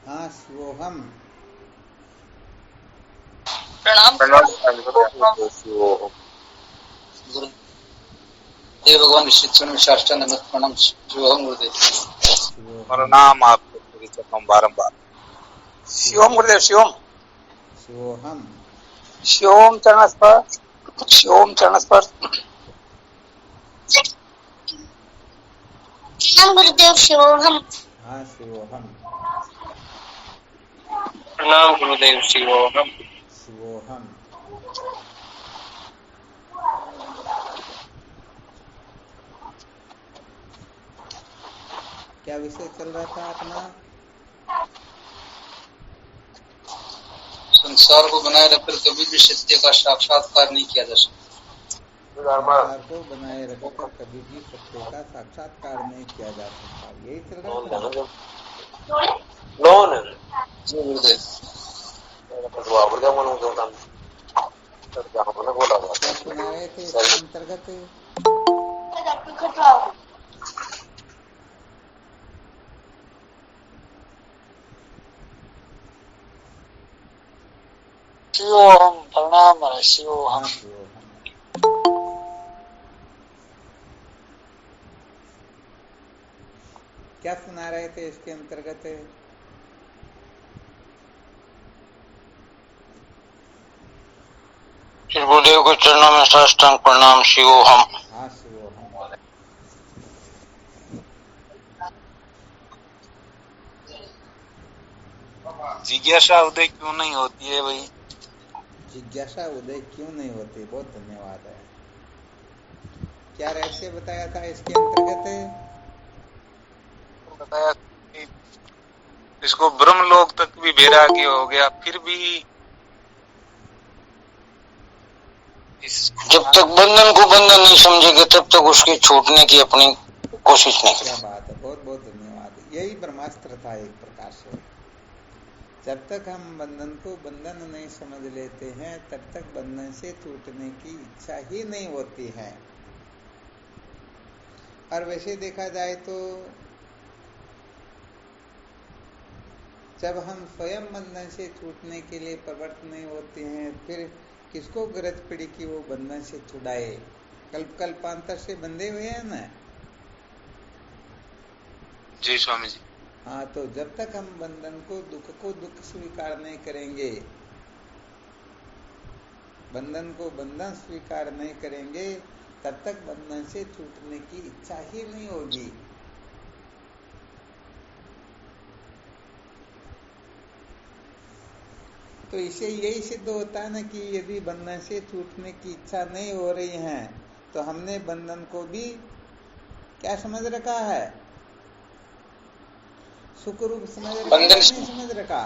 हाँ शिवोहम। प्रणाम गुरुदेव भगवान विश्वेश्वर साष्टांग प्रणाम शिवोहम गुरुदेव। शिवोहम। प्रणाम आपको मेरी चरणों बारंबार। शिवोम गुरुदेव शिवोम। शिवोहम। शिवोम चरण स्पर्श। शिवोम चरण स्पर्श। प्रणाम गुरुदेव शिवोहम। हाँ शिवोहम। प्रणाम गुरुदेव शिवोहम। शिवोहम। क्या विषय चल रहा था अपना? संसार को बनाए रखकर कभी भी सत्य का साक्षात्कार नहीं किया जा सकता। संसार को बनाए रखकर कभी भी सत्य का साक्षात्कार नहीं किया जा सकता, यही चल रहा था ना? जी गुरुदेव। क्या सुना रहे थे इसके अंतर्गत? शिवोहम प्रणाम शिवोहम। हाँ शिवोहम। क्या सुना रहे थे इसके अंतर्गत? गुरुदेव के चरणों में साष्टांग प्रणाम शिवोहम। हाँ शिवोहम। जिज्ञासा उदय क्यों नहीं होती है भाई? जिज्ञासा उदय क्यों नहीं होती? बहुत धन्यवाद है। क्या रहस्य बताया था इसके अंतर्गत? बताया कि इसको ब्रह्मलोक तक भी वैराग्य हो गया, फिर भी जब तक बंधन को बंधन नहीं समझेंगे तब तक उसके छूटने की अपनी कोशिश नहीं क्या करें। बात है, बहुत बहुत धन्यवाद। यही ब्रह्मास्त्र था एक प्रकार से। जब तक हम बंधन को बंधन नहीं समझ लेते हैं तब तक बंधन से टूटने की इच्छा ही नहीं होती है। और वैसे देखा जाए तो जब हम स्वयं बंधन से छूटने के लिए प्रवृत्त नहीं होते हैं, फिर किसको गरज पड़ी कि वो बंधन से छुड़ाए? कल्प कल्पांतर से बंधे हुए हैं ना। जी स्वामी जी। हाँ, तो जब तक हम बंधन को दुख स्वीकार नहीं करेंगे, बंधन को बंधन स्वीकार नहीं करेंगे, तब तक बंधन से छूटने की इच्छा ही नहीं होगी। तो इसे यही सिद्ध होता है ना कि यदि बंधन से छूटने की इच्छा नहीं हो रही है तो हमने बंधन को भी क्या समझ रखा है? सुख रूप समझ रखा या नहीं समझ रखा?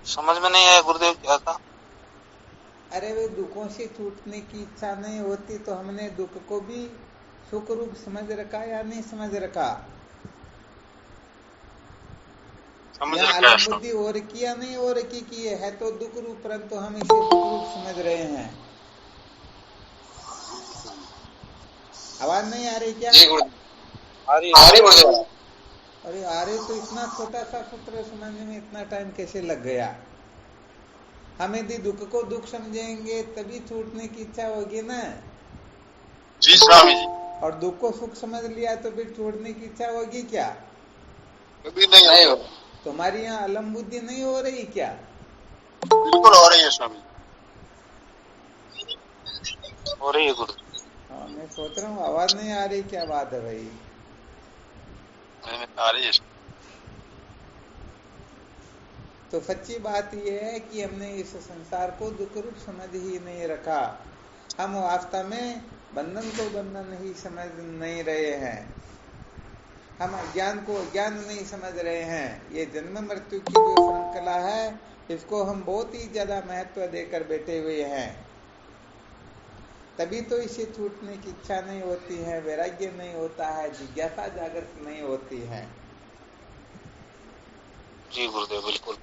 समझ में नहीं आया गुरुदेव क्या था? अरे वे दुखों से छूटने की इच्छा नहीं होती तो हमने दुख को भी सुख रूप समझ रखा या नहीं समझ रखा? समझ यहाँ रखा है अलम स्वामी। बुद्धि और किया नहीं और की है तो दुख रूप, परंतु हम इसे दुख रूप समझ रहे हैं। आवाज नहीं आ रही क्या? अरे अरे, तो इतना छोटा सा सूत्र समझने में इतना टाइम कैसे लग गया? हम यदि दुख को दुख समझेंगे तभी छूटने की इच्छा होगी ना। जी स्वामी जी। और दुख को सुख समझ लिया तो फिर छोड़ने की इच्छा होगी क्या? कभी नहीं होगा। तुम्हारी यहाँ अलम बुद्धि नहीं हो रही क्या? बिल्कुल हो रही है स्वामी, हो रही है गुरुदेव। हाँ, मैं सोच रहा हूँ आवाज नहीं आ रही, क्या बात है भाई? आ रही है। तो सच्ची बात यह है कि हमने इस संसार को दुख रूप समझ ही नहीं रखा। हम वास्तव में बंधन को बंधन ही समझ नहीं रहे हैं। हम अज्ञान को अज्ञान नहीं समझ रहे हैं। ये जन्म मृत्यु की जो श्रृंखला है इसको हम बहुत ही ज्यादा महत्व देकर बैठे हुए हैं। तभी तो इसे छूटने की इच्छा नहीं होती है, वैराग्य नहीं होता है, जिज्ञासा जागृत नहीं होती है। जी गुरुदेव बिल्कुल।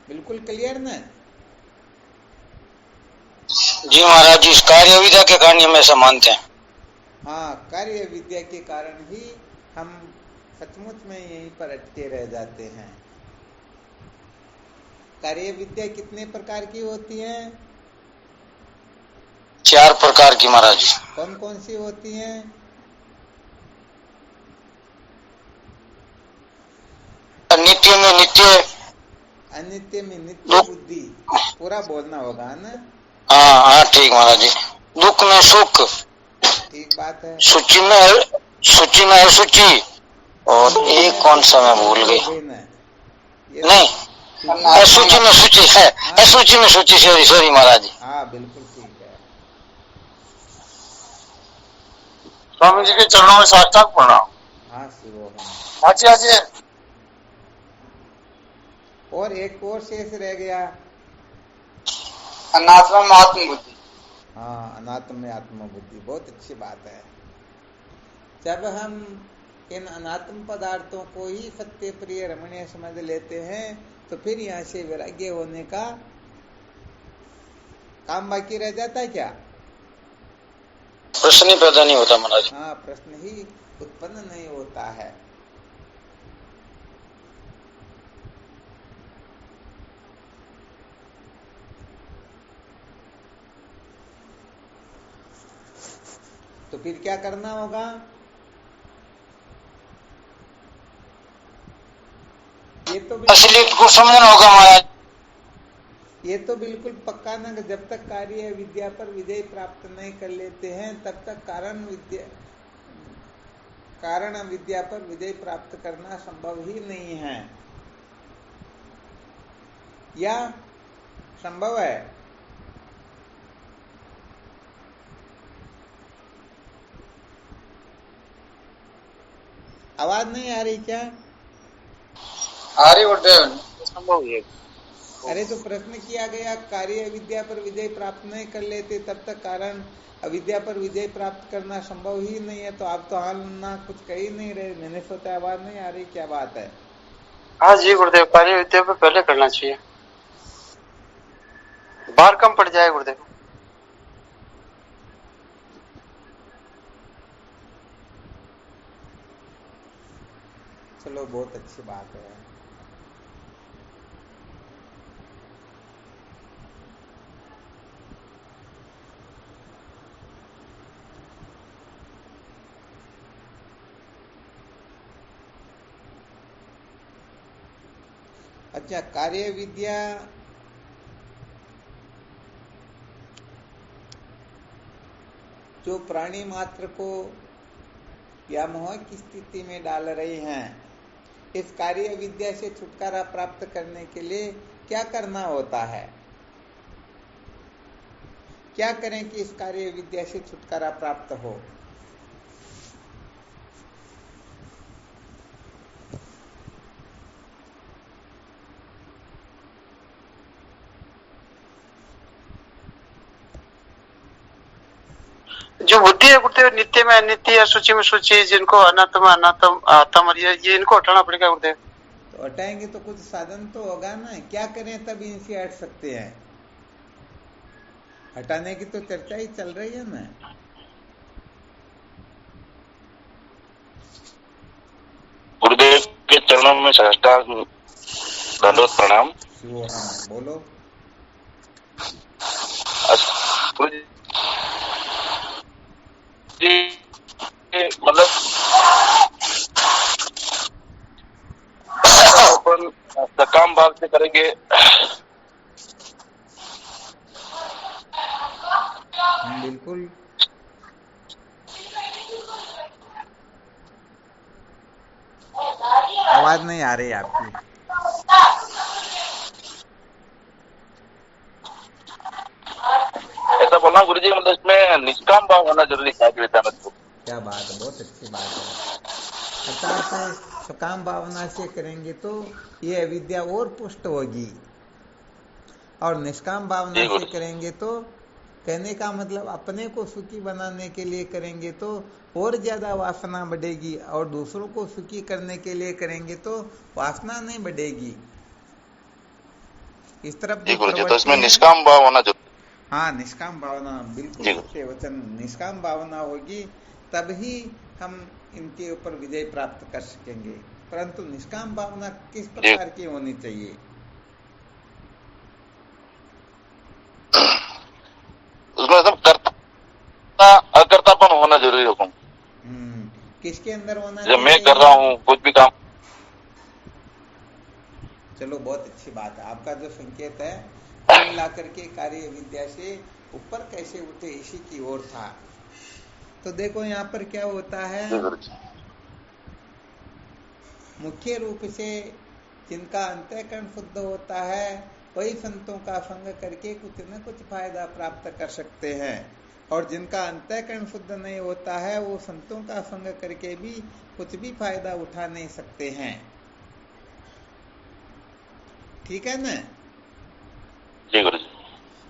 बिल्कुल क्लियर ना? जी महाराज जी, इस कार्य विद्या के कारण हम ऐसा मानते हैं। हाँ, कार्य विद्या के कारण ही हम सचमुच में यहीं पर अटके रह जाते हैं। कार्य विद्या कितने प्रकार की होती है? 4 प्रकार की महाराज जी। कौन कौन सी होती हैं? नित्य में नित्य, अनित्य में नित्य बुद्धि, पूरा बोलना होगा ना। हाँ हाँ ठीक महाराज जी। दुख में सुख, ठीक बात है। सूची में असूची, और एक कौन सा मैं भूल गई, नहीं असूची में सूची है, असूची में सूची, सॉरी महाराज जी। हाँ बिल्कुल ठीक है। स्वामी जी के चरणों में साष्टांग प्रणाम। हाँ शिवो। अच्छा जी, और एक और शेष रह गया, अनात्मा में आत्मबुद्धि। हाँ, अनात्म में आत्मबुद्धि, बहुत अच्छी बात है। जब हम इन अनात्म पदार्थों को ही सत्य प्रिय रमणीय समझ लेते हैं तो फिर यहाँ से वैराग्य होने का काम बाकी रह जाता है क्या? प्रश्न ही पैदा नहीं होता महाराज। हाँ, प्रश्न ही उत्पन्न नहीं होता है। तो फिर क्या करना होगा? ये तो असलियत को समझना होगा महाराज। ये तो बिल्कुल पक्का ना, जब तक कार्य विद्या पर विजय प्राप्त नहीं कर लेते हैं तब तक कारण विद्या पर विजय प्राप्त करना संभव ही नहीं है। या संभव है? आवाज नहीं आ रही क्या? आ रही गुरुदेव, संभव है। अरे तो प्रश्न किया गया, कार्य विद्या पर विजय प्राप्त नहीं कर लेते तब तक कारण अविद्या पर विजय प्राप्त करना संभव ही नहीं है। तो आप तो हाल ना कुछ कह ही नहीं रहे, मैंने सोचा आवाज नहीं आ रही, क्या बात है? हाँ जी गुरुदेव, कार्य विद्या पर पहले करना चाहिए, बाहर कम पड़ जाए गुरुदेव। चलो बहुत अच्छी बात है। अच्छा, कार्य विद्या जो प्राणी मात्र को व्यामोह की स्थिति में डाल रहे हैं, इस कार्य विद्या से छुटकारा प्राप्त करने के लिए क्या करना होता है? क्या करें कि इस कार्य विद्या से छुटकारा प्राप्त हो? जो बुद्धि है गुरुदेव, नित्य में अनित्य, सूची में सूची, जिनको अनात्म आत्म, ये इनको हटाना पड़ेगा गुरुदेव। तो हटाएंगे तो कुछ साधन तो होगा ना। क्या करें तब इनसे हट सकते हैं? हटाने की तो चर्चा ही चल रही है ना। गुरुदेव के चरणों में साष्टांग दंडवत प्रणाम। बोलो। मतलब अपन सकाम भाव से करेंगे। बिल्कुल। आवाज नहीं आ रही आपकी। ऐसा बोलना गुरुजी, मतलब इसमें निष्काम भाव होना जरूरी है। क्या बात है, बहुत अच्छी बात है। अर्थात सकाम भावना से करेंगे तो ये अविद्या और पुष्ट होगी, और निष्काम भावना से करेंगे तो, कहने का मतलब अपने को सुखी बनाने के लिए करेंगे तो और ज्यादा वासना बढ़ेगी, और दूसरों को सुखी करने के लिए करेंगे तो वासना नहीं बढ़ेगी। इस तरफ तो इसमें निष्काम भाव होना जरूरी। हाँ, निष्काम भावना, बिल्कुल जी। सत्य वचन। निष्काम भावना होगी तब ही हम इनके ऊपर विजय प्राप्त कर सकेंगे। परंतु निष्काम भावना किस प्रकार की होनी चाहिए? उसमें एकदम करता अकर्तापन होना जरूरी है हुकुम। किसके अंदर होना जब मैं चाहिए? कर रहा हूँ कुछ भी काम। चलो, बहुत अच्छी बात है। आपका जो संकेत है कुल मिलाकर के कार्य विद्या से ऊपर कैसे उठे इसी की ओर था। तो देखो यहाँ पर क्या होता है, मुख्य रूप से जिनका अंतःकरण शुद्ध होता है वही संतों का संग करके कुछ न कुछ फायदा प्राप्त कर सकते हैं, और जिनका अंतःकरण शुद्ध नहीं होता है वो संतों का संग करके भी कुछ भी फायदा उठा नहीं सकते हैं। ठीक है ना? जी गुरु जी।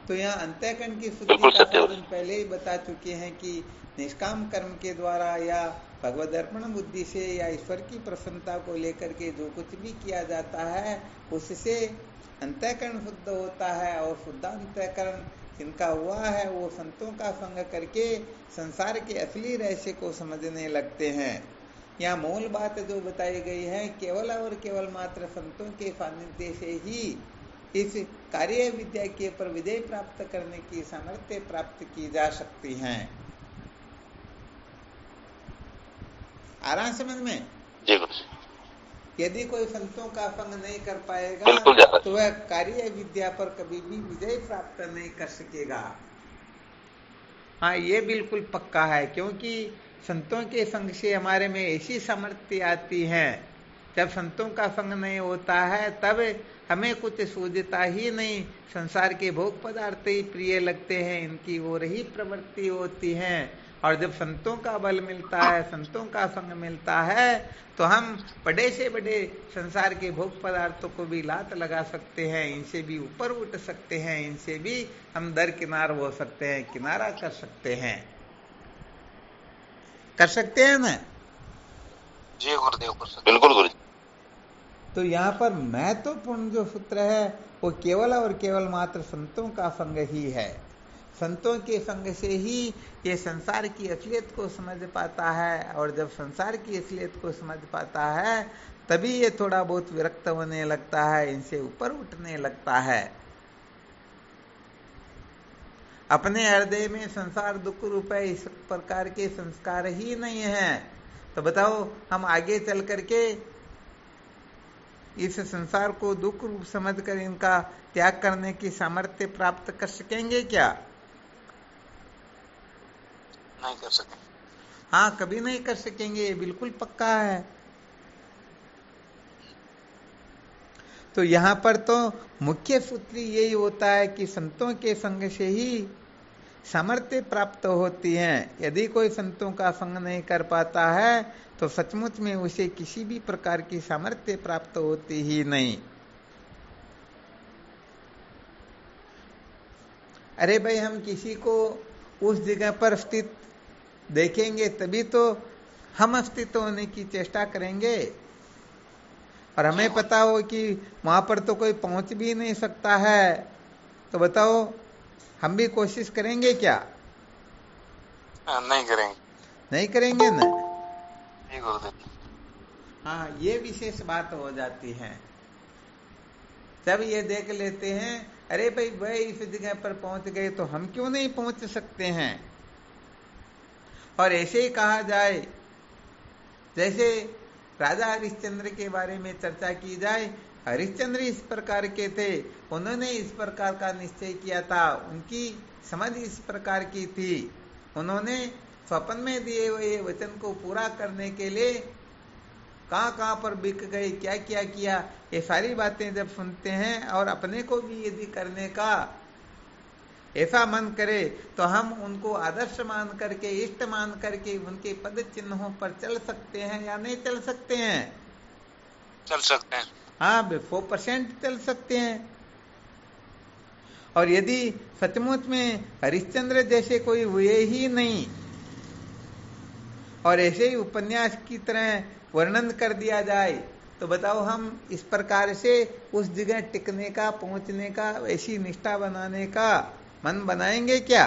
तो यहाँ अंतःकरण की शुद्धि का साधन पहले ही बता चुके हैं कि निष्काम कर्म के द्वारा या भगवद अर्पण बुद्धि से या ईश्वर की प्रसन्नता को लेकर के जो कुछ भी किया जाता है उससे अंतःकरण शुद्ध होता है, और शुद्ध अंतःकरण जिनका हुआ है वो संतों का संग करके संसार के असली रहस्य को समझने लगते हैं। यहाँ मूल बात जो बताई गई है, केवल और केवल मात्र संतों के सानिध्य से ही इस कार्य विद्या के पर विजय प्राप्त करने की सामर्थ्य प्राप्त की जा सकती है। आ रहा समझ में? जी गुरु जी। यदि कोई संतों का संग नहीं कर पाएगा तो वह कार्य विद्या पर कभी भी विजय प्राप्त नहीं कर सकेगा। हाँ, ये बिल्कुल पक्का है, क्योंकि संतों के संग से हमारे में ऐसी सामर्थ्य आती है। जब संतों का संग नहीं होता है तब हमें कुछ सूझता ही नहीं, संसार के भोग पदार्थ ही प्रिय लगते हैं, इनकी ओर ही प्रवृत्ति होती है। और जब संतों का बल मिलता है, संतों का संग मिलता है, तो हम बड़े से बड़े संसार के भोग पदार्थों को भी लात लगा सकते हैं, इनसे भी ऊपर उठ सकते हैं, इनसे भी हम दरकिनार हो सकते हैं, किनारा कर सकते हैं। कर सकते हैं ना? जी गुरुदेव, कर सकते। बिल्कुल गुरु। तो यहाँ पर महत्वपूर्ण जो सूत्र है वो केवल और केवल मात्र संतों का संग ही है। संतों के संग से ही ये संसार की असलियत को समझ पाता है, और जब संसार की असलियत को समझ पाता है तभी ये थोड़ा बहुत विरक्त होने लगता है, इनसे ऊपर उठने लगता है। अपने हृदय में संसार दुख रूप है, इस प्रकार के संस्कार ही नहीं है, तो बताओ हम आगे चल करके इस संसार को दुख रूप समझकर इनका त्याग करने की सामर्थ्य प्राप्त कर सकेंगे क्या? नहीं कर सकेंगे। हाँ, कभी नहीं कर सकेंगे, ये बिल्कुल पक्का है। तो यहाँ पर तो मुख्य सूत्र यही होता है कि संतों के संग से ही सामर्थ्य प्राप्त होती है। यदि कोई संतों का संग नहीं कर पाता है तो सचमुच में उसे किसी भी प्रकार की सामर्थ्य प्राप्त होती ही नहीं। अरे भाई, हम किसी को उस जगह पर स्थित देखेंगे तभी तो हम अस्तित्व होने की चेष्टा करेंगे, और हमें पता हो कि वहां पर तो कोई पहुंच भी नहीं सकता है, तो बताओ हम भी कोशिश करेंगे क्या? नहीं करेंगे। नहीं करेंगे ना? जी गुरुदेव। हाँ, ये विशेष बात हो जाती है। जब ये देख लेते हैं अरे भाई वह इस जगह पर पहुंच गए तो हम क्यों नहीं पहुंच सकते हैं। और ऐसे ही कहा जाए, जैसे राजा हरिश्चंद्र के बारे में चर्चा की जाए, हरिश्चंद्र इस प्रकार के थे, उन्होंने इस प्रकार का निश्चय किया था, उनकी समझ इस प्रकार की थी, उन्होंने स्वप्न में दिए हुए वचन को पूरा करने के लिए कहां पर बिक गए, क्या क्या किया, ये सारी बातें जब सुनते हैं और अपने को भी यदि करने का ऐसा मन करे तो हम उनको आदर्श मान करके, इष्ट मान करके उनके पद चिन्हों पर चल सकते हैं या नहीं चल सकते हैं? चल सकते हैं। हाँ, 100% चल सकते हैं। और यदि सचमुच में हरिश्चंद्र जैसे कोई हुए ही नहीं और ऐसे ही उपन्यास की तरह वर्णन कर दिया जाए तो बताओ हम इस प्रकार से उस जगह टिकने का, पहुंचने का, ऐसी निष्ठा बनाने का मन बनाएंगे क्या?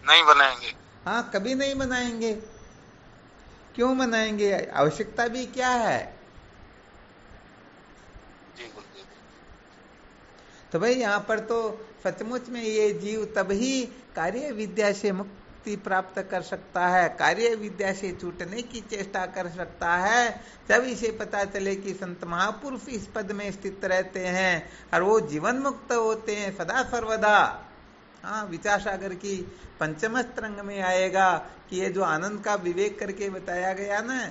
नहीं बनाएंगे। हाँ, कभी नहीं बनाएंगे। क्यों बनाएंगे? आवश्यकता भी क्या है? जी गुरुदेव। तो भाई यहाँ पर तो सचमुच में ये जीव तभी कार्य विद्या से मुक्ति प्राप्त कर सकता है, कार्य विद्या से छूटने की चेष्टा कर सकता है, जब इसे पता चले कि संत महापुरुष इस पद में स्थित रहते हैं और वो जीवन मुक्त होते हैं सदा सर्वदा। हाँ, विचार सागर की पंचम स्तरंग में आएगा कि ये जो आनंद का विवेक करके बताया गया ना,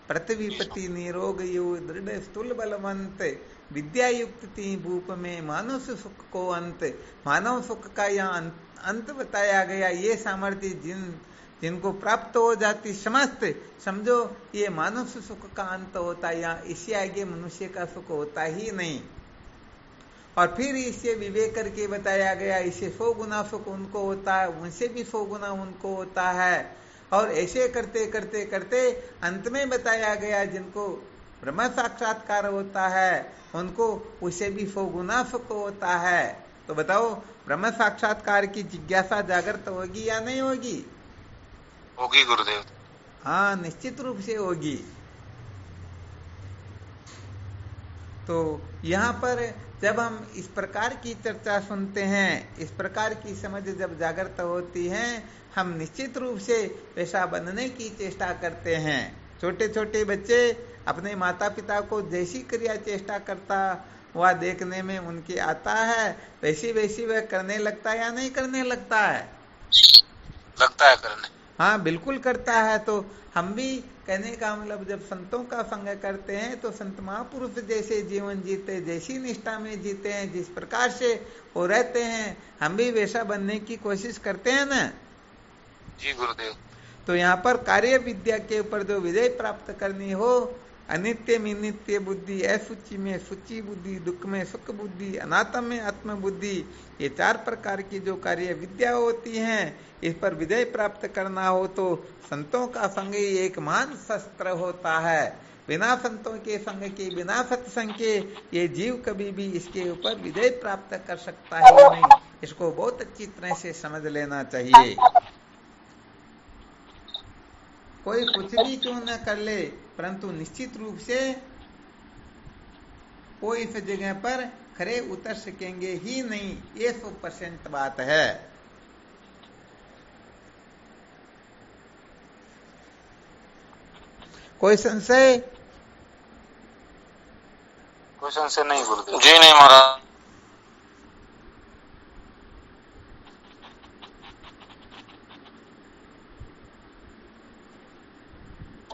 प्रतिविपति निरोग यो दृढ़ स्थूल बलवंत विद्या युक्त ती भूप में मानव सुख को अंत। मानव सुख का यहाँ अंत बताया गया। ये सामर्थ्य जिनको प्राप्त हो जाती समस्त, समझो ये मानव सुख का अंत होता है, यहाँ इससे आगे मनुष्य का सुख होता ही नहीं। और फिर इससे विवेक करके बताया गया, इससे 100 गुना सुख उनको होता है, उनसे भी 100 गुना उनको होता है। और ऐसे करते करते करते अंत में बताया गया जिनको ब्रह्म साक्षात्कार होता है उनको उसे भी 100 गुना सुख होता है। तो बताओ, ब्रह्म साक्षात्कार की जिज्ञासा जागृत होगी या नहीं होगी? होगी गुरुदेव। हाँ, निश्चित रूप से होगी। तो यहाँ पर जब हम इस प्रकार की चर्चा सुनते हैं, इस प्रकार की समझ जब जागृत होती है, हम निश्चित रूप से वैसा बनने की चेष्टा करते हैं। छोटे छोटे बच्चे अपने माता पिता को जैसी क्रिया चेष्टा करता हुआ देखने में उनके आता है, वैसी वैसी वह करने लगता है या नहीं करने लगता है? लगता है करने। हाँ, बिल्कुल करता है। तो हम भी कहने का मतलब जब संतों का संग करते हैं तो संत महापुरुष जैसे जीवन जीते, जैसी निष्ठा में जीते हैं, जिस प्रकार से वो रहते हैं, हम भी वैसा बनने की कोशिश करते हैं ना। जी गुरुदेव। तो यहाँ पर कार्य विद्या के ऊपर जो विजय प्राप्त करनी हो, अनित्य में नित्य बुद्धि, असुचि में सुचि बुद्धि, दुख में सुख बुद्धि, अनात्म में आत्म बुद्धि, ये 4 प्रकार की जो कार्य विद्या होती हैं, इस पर विजय प्राप्त करना हो तो संतों का संग ही एक महान शस्त्र होता है। बिना संतों के संग के, बिना सत्संग के ये जीव कभी भी इसके ऊपर विजय प्राप्त कर सकता है नहीं। इसको बहुत अच्छी तरह से समझ लेना चाहिए। कोई कुछ भी क्यों न कर ले, परंतु निश्चित रूप से कोई इस जगह पर खरे उतर सकेंगे ही नहीं, ये 100% बात है। कोई संशय? कोई संशय नहीं गुरुदेव। जी नहीं महाराज।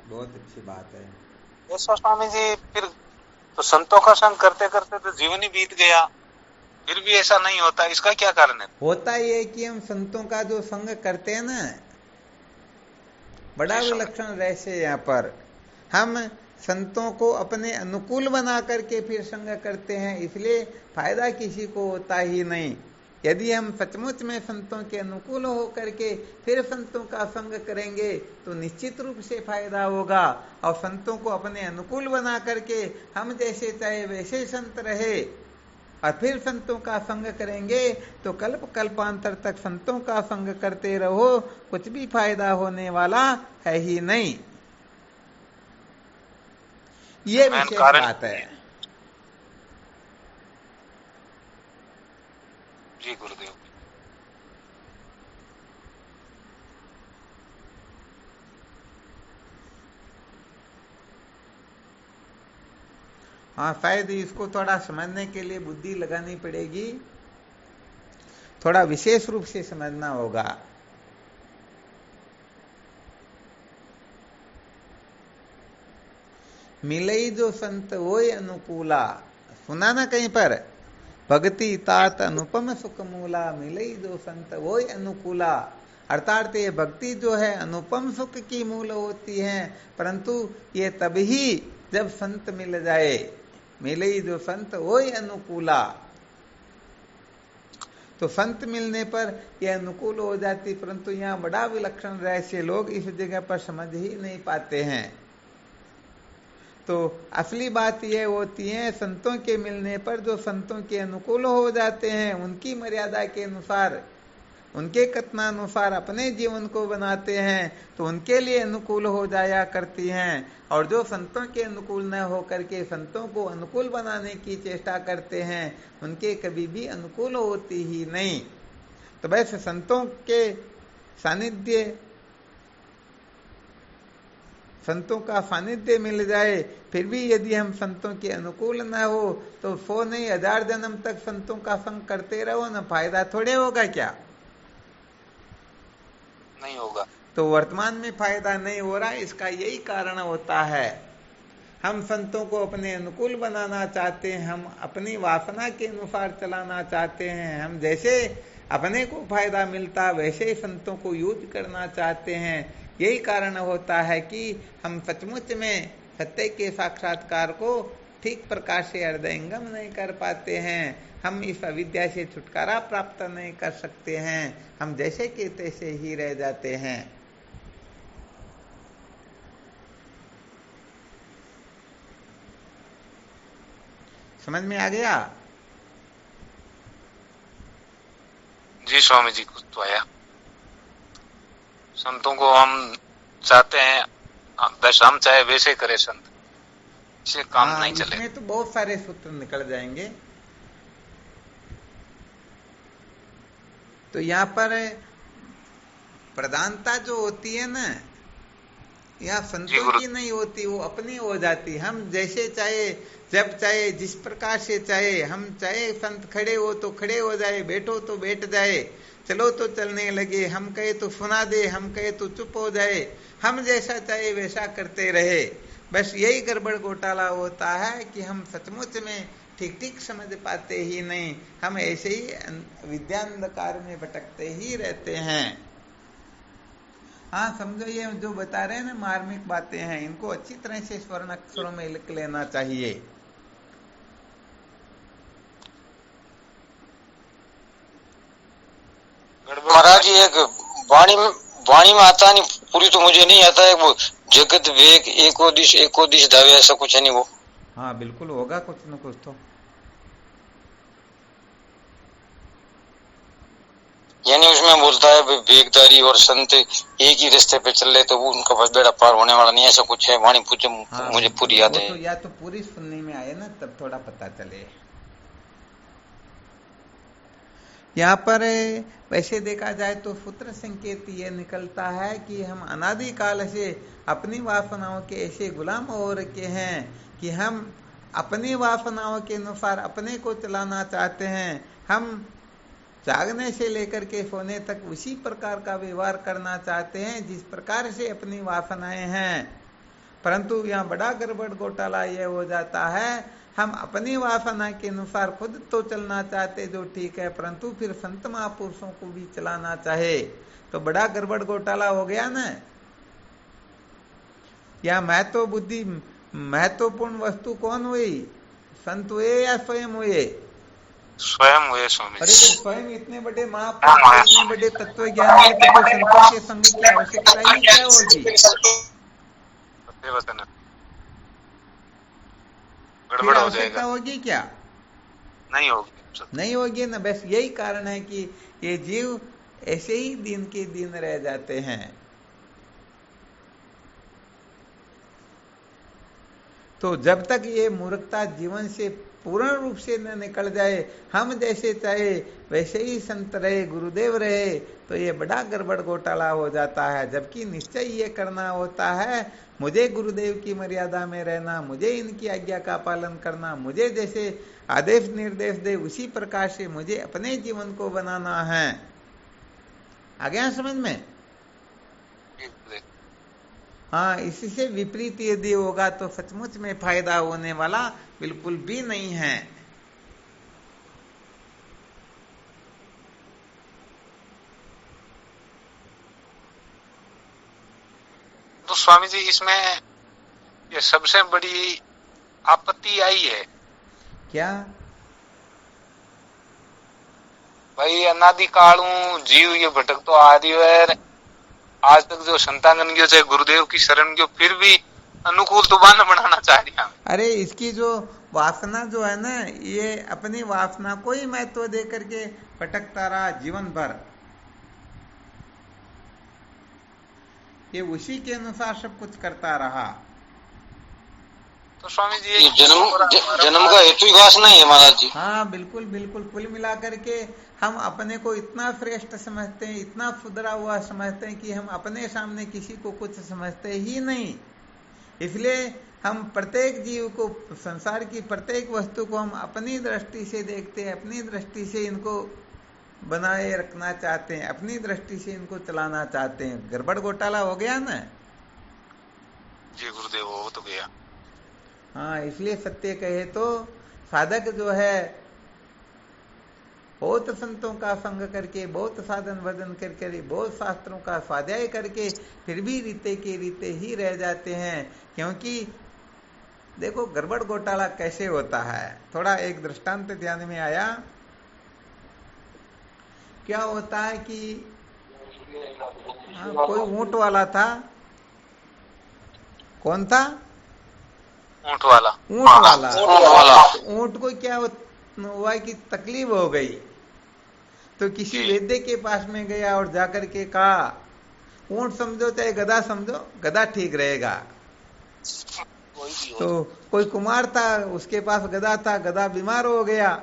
बहुत अच्छी बात है। ऐसा स्वामी जी, फिर तो संतों का संग करते करते तो जीवन ही बीत गया, फिर भी ऐसा नहीं होता, इसका क्या कारण है? होता ये कि हम संतों का जो संग करते हैं ना, बड़ा विलक्षण रहस्य यहाँ पर हम संतों को अपने अनुकूल बना करके फिर संग करते हैं, इसलिए फायदा किसी को होता ही नहीं। यदि हम सचमुच में संतों के अनुकूल हो करके फिर संतों का संग करेंगे तो निश्चित रूप से फायदा होगा। और संतों को अपने अनुकूल बना करके हम जैसे चाहे वैसे संत रहे और फिर संतों का संग करेंगे तो कल्प कल्पांतर तक संतों का संग करते रहो, कुछ भी फायदा होने वाला है ही नहीं। ये विशेष बात है। जी गुरुदेव। हाँ, शायद इसको थोड़ा समझने के लिए बुद्धि लगानी पड़ेगी, थोड़ा विशेष रूप से समझना होगा। मिलई जो संत वोय अनुकूला, सुना ना कहीं पर, भक्ति तात अनुपम सुख मूला, मिलई जो संत वोय अनुकूला। अर्थात ये भक्ति जो है अनुपम सुख की मूल होती है, परंतु ये तभी जब संत मिल जाए। मिलई जो संत वोय अनुकूला, तो संत मिलने पर यह अनुकूल हो जाती, परंतु यहाँ बड़ा विलक्षण रहस्य लोग इस जगह पर समझ ही नहीं पाते हैं। तो असली बात यह होती है, संतों के मिलने पर जो संतों के अनुकूल हो जाते हैं, उनकी मर्यादा के अनुसार, उनके कथनानुसार अपने जीवन को बनाते हैं, तो उनके लिए अनुकूल हो जाया करती हैं। और जो संतों के अनुकूल न होकर के संतों को अनुकूल बनाने की चेष्टा करते हैं, उनके कभी भी अनुकूल होती ही नहीं। तो वैसे संतों के सानिध्य, संतों का सानिध्य मिल जाए, फिर भी यदि हम संतों के अनुकूल न हो तो 100 नहीं 1000 जन्म तक संतों का संग करते रहो ना, फायदा थोड़े होगा क्या? नहीं होगा। तो वर्तमान में फायदा नहीं हो रहा, इसका यही कारण होता है। हम संतों को अपने अनुकूल बनाना चाहते हैं, हम अपनी वासना के अनुसार चलाना चाहते हैं, हम जैसे अपने को फायदा मिलता वैसे ही संतों को यूज करना चाहते हैं। यही कारण होता है कि हम सचमुच में सत्य के साक्षात्कार को ठीक प्रकार से हृदयंगम नहीं कर पाते हैं। हम इस अविद्या से छुटकारा प्राप्त नहीं कर सकते हैं, हम जैसे के तैसे ही रह जाते हैं। समझ में आ गया? जी स्वामी जी, कुछ तो आया। संतों को हम चाहते हैं, बस हम चाहे वैसे करे संत, इससे काम नहीं चले। इसमें तो बहुत सारे सूत्र निकल जाएंगे। तो यहाँ पर प्रधानता जो होती है ना, यहाँ संतों की नहीं होती, वो अपनी हो जाती। हम जैसे चाहे, जब चाहे, जिस प्रकार से चाहे, हम चाहे संत खड़े हो तो खड़े हो जाए, बैठो तो बैठ जाए, चलो तो चलने लगे, हम कहे तो सुना दे, हम कहे तो चुप हो जाए, हम जैसा चाहे वैसा करते रहे। बस यही गड़बड़ घोटाला होता है कि हम सचमुच में ठीक ठीक समझ पाते ही नहीं, हम ऐसे ही विद्यांधकार में भटकते ही रहते हैं। हाँ समझो, ये जो बता रहे हैं ना मार्मिक बातें हैं, इनको अच्छी तरह से स्वर्ण अक्षरों में लिख लेना चाहिए। महाराज जी, एक वाणी में आता नहीं, पूरी तो मुझे नहीं आता है, वो जगत वेग एको दिश धावे, ऐसा कुछ है नहीं वो? हाँ बिल्कुल होगा कुछ न कुछ तो। यानी उसमें बोलता है वेगदारी और संत एक ही रास्ते पे चल रहे तो वो उनका बस बेड़ा पार होने वाला नहीं, ऐसा कुछ है वाणी पूछे। हाँ, मुझे पूरी याद है। तो या तो पूरी सुनने में आए ना, तब थोड़ा पता चले। यहाँ पर वैसे देखा जाए तो सूत्र संकेत ये निकलता है कि हम अनादिकाल से अपनी वासनाओं के ऐसे गुलाम हो रखे हैं कि हम अपनी वासनाओं के अनुसार अपने को चलाना चाहते हैं। हम जागने से लेकर के सोने तक उसी प्रकार का व्यवहार करना चाहते हैं जिस प्रकार से अपनी वासनाएं हैं। परंतु यहाँ बड़ा गड़बड़ घोटाला यह हो जाता है, हम अपनी वासना के अनुसार खुद तो चलना चाहते जो ठीक है, परंतु फिर संत महापुरुषों को भी चलाना चाहे, तो बड़ा गड़बड़ घोटाला हो गया ना। या महत्व बुद्धि, महत्वपूर्ण वस्तु कौन हुई, संत हुए या स्वयं हुए? स्वयं हुए स्वामी। अरे तो स्वयं इतने बड़े महापुरुष, इतने बड़े तत्व ज्ञानी है, तो संतों के संग की आवश्यकता ही क्या होगी? गड़बड़ हो जाएगा। होगी क्या? नहीं होगी, नहीं होगी ना। बस यही कारण है कि ये जीव ऐसे ही दिन के दिन रह जाते हैं। तो जब तक ये मूर्खता जीवन से पूर्ण रूप से न निकल जाए, हम जैसे चाहे वैसे ही संत रहे, गुरुदेव रहे, तो ये बड़ा गड़बड़ घोटाला हो जाता है। जबकि निश्चय ये करना होता है, मुझे गुरुदेव की मर्यादा में रहना, मुझे इनकी आज्ञा का पालन करना, मुझे जैसे आदेश निर्देश दे उसी प्रकार से मुझे अपने जीवन को बनाना है। आ गया समझ में? हाँ, इससे विपरीत यदि होगा तो सचमुच में फायदा होने वाला बिल्कुल भी नहीं है। तो स्वामी जी, इसमें ये सबसे बड़ी आपत्ति आई है क्या भाई? अनादि कालू जीव ये भटक तो आ रही है, आज तक जो संतागन गयो चाहे गुरुदेव की शरण गयो, फिर भी अनुकूल तो बांध बनाना चाह रही है। अरे इसकी जो वासना जो है ना, ये अपनी वासना को ही महत्व दे करके भटकता रहा जीवन भर। ये उसी के अनुसार सब कुछ करता रहा। तो स्वामी जी ये जन्म का हेतु ही वासना ही है महाराज जी। हाँ बिल्कुल बिल्कुल। कुल मिलाकर के हम अपने को इतना श्रेष्ठ समझते हैं, इतना सुधरा हुआ समझते हैं कि हम अपने सामने किसी को कुछ समझते ही नहीं। इसलिए हम प्रत्येक जीव को, संसार की प्रत्येक वस्तु को हम अपनी दृष्टि से देखते हैं, अपनी दृष्टि से इनको बनाए रखना चाहते हैं, अपनी दृष्टि से इनको चलाना चाहते हैं। गड़बड़ घोटाला हो गया ना जी गुरुदेव, हो तो गया। हाँ, इसलिए सत्य कहे तो साधक जो है बहुत संतों का संग करके, बहुत साधन भजन करके, बहुत शास्त्रों का स्वाध्याय करके फिर भी रीते के रीते ही रह जाते हैं। क्योंकि देखो गड़बड़ घोटाला कैसे होता है, थोड़ा एक दृष्टांत ध्यान में आया। क्या होता है कि कोई ऊंट वाला था। कौन था? ऊंट वाला। ऊंट को क्या हुआ कि तकलीफ हो गई, तो किसी वैद्य के पास में गया और जाकर के कहा, ऊंट समझो चाहे गधा समझो, गधा ठीक रहेगा। तो कोई कुमार था, उसके पास गधा था, गधा बीमार हो गया,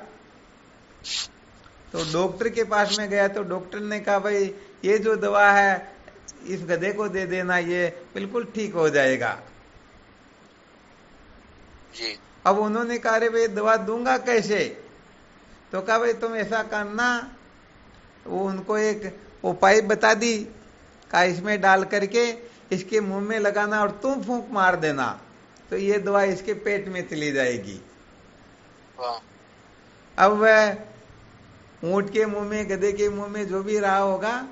तो डॉक्टर के पास में गया। तो डॉक्टर ने कहा, भाई ये जो दवा है इस गधे को दे देना, ये बिल्कुल ठीक हो जाएगा जी। अब उन्होंने कहा, अरे भाई दवा दूंगा कैसे? तो कहा, भाई तुम ऐसा करना, वो उनको एक वो पाइप बता दी, कहा इसमें डाल करके इसके मुंह में लगाना और तुम फूंक मार देना, तो ये दवा इसके पेट में चली जाएगी। अब वह ऊंट के मुंह में, गधे के मुंह में जो भी रहा होगा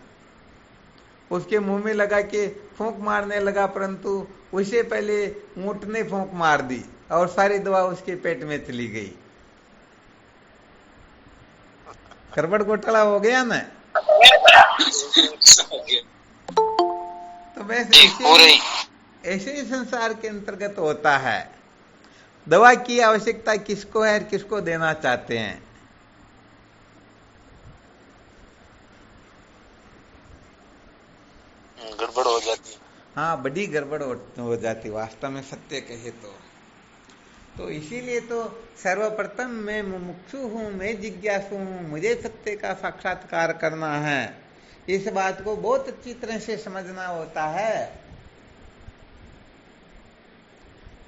उसके मुंह में लगा के फूंक मारने लगा, परंतु उससे पहले ऊंट ने फूंक मार दी और सारी दवा उसके पेट में चली गई। गड़बड़ घोटाला हो गया ना। तो वैसे ऐसे ही संसार के अंतर्गत होता है। दवा की आवश्यकता किसको है और किसको देना चाहते हैं? गड़बड़ हो जाती है। हाँ, बड़ी गड़बड़ हो जाती वास्तव में, सत्य कहे तो इसीलिए तो सर्वप्रथम मैं मुमुक्षु हूं, मैं जिज्ञासु हूं, मुझे सत्य का साक्षात्कार करना है। इस बात को बहुत अच्छी तरह से समझना होता है,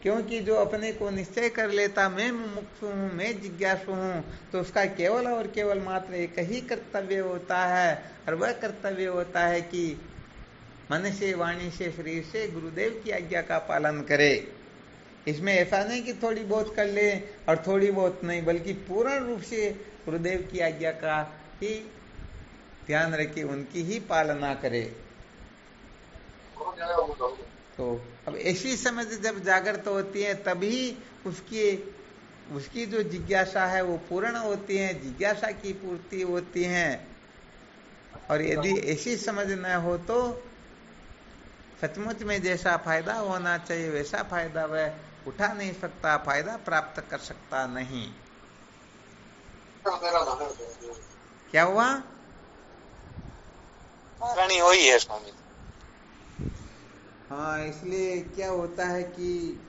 क्योंकि जो अपने को निश्चय कर लेता मैं मुमुक्षु हूं, मैं जिज्ञासु हूं, तो उसका केवल और केवल मात्र एक ही कर्तव्य होता है, और वह कर्तव्य होता है कि मन से, वाणी से, शरीर से गुरुदेव की आज्ञा का पालन करे। इसमें ऐसा नहीं कि थोड़ी बहुत कर ले और थोड़ी बहुत नहीं, बल्कि पूर्ण रूप से गुरुदेव की आज्ञा का ही ध्यान रखे, उनकी ही पालना करे। तो अब ऐसी समझ जब जागृत होती है तभी उसकी जो जिज्ञासा है वो पूर्ण होती है, जिज्ञासा की पूर्ति होती है। और यदि ऐसी समझ न हो तो सचमुच में जैसा फायदा होना चाहिए वैसा फायदा वह उठा नहीं सकता, फायदा प्राप्त कर सकता नहीं। क्या हुआ? वही है स्वामी। हाँ, इसलिए क्या होता है कि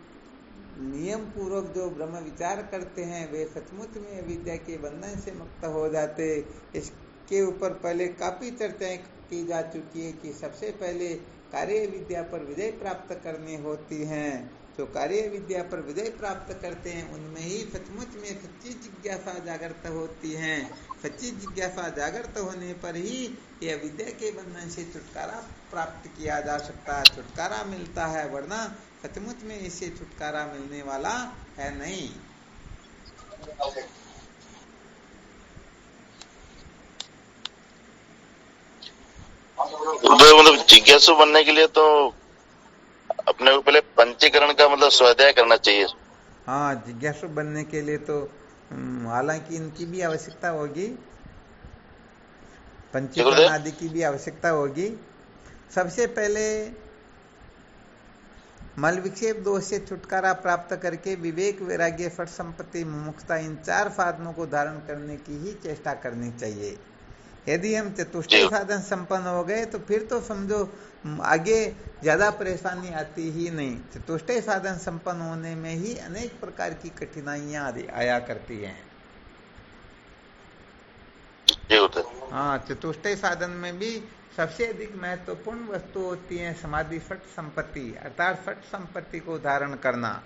नियम पूर्वक जो ब्रह्म विचार करते हैं वे सचमुच में अविद्या के बंधन से मुक्त हो जाते। इसके ऊपर पहले काफी चर्चाएं की जा चुकी है कि सबसे पहले कार्य विद्या पर विजय प्राप्त करनी होती हैं। जो कार्य विद्या पर विजय प्राप्त करते हैं उनमें ही सचमुच में सच्ची जिज्ञासा जागृत होती है। सच्ची जिज्ञासा जागृत होने पर ही यह विद्या के बंधन से छुटकारा प्राप्त किया जा सकता है, छुटकारा मिलता है, वरना सचमुच में इससे छुटकारा मिलने वाला है नहीं। मतलब जिज्ञासु बनने के लिए तो अपने को पहले पंचीकरण का मतलब स्वाध्याय करना चाहिए। हाँ, जिज्ञासु बनने के लिए तो हालांकि इनकी भी आवश्यकता होगी, पंचीकरण आदि की भी आवश्यकता होगी। सबसे पहले मल विक्षेप दोष से छुटकारा प्राप्त करके विवेक, वैराग्य, फट संपत्ति, मुमुक्षता, इन 4 साधनों को धारण करने की ही चेष्टा करनी चाहिए। यदि हम चतुष्टय साधन संपन्न हो गए तो फिर तो समझो आगे ज्यादा परेशानी आती ही नहीं। चतुष्टय साधन संपन्न होने में ही अनेक प्रकार की कठिनाइयां आया करती हैं। हाँ, चतुष्टय साधन में भी सबसे अधिक महत्वपूर्ण वस्तु होती है समाधि फट संपत्ति, अर्थात फट संपत्ति को धारण करना।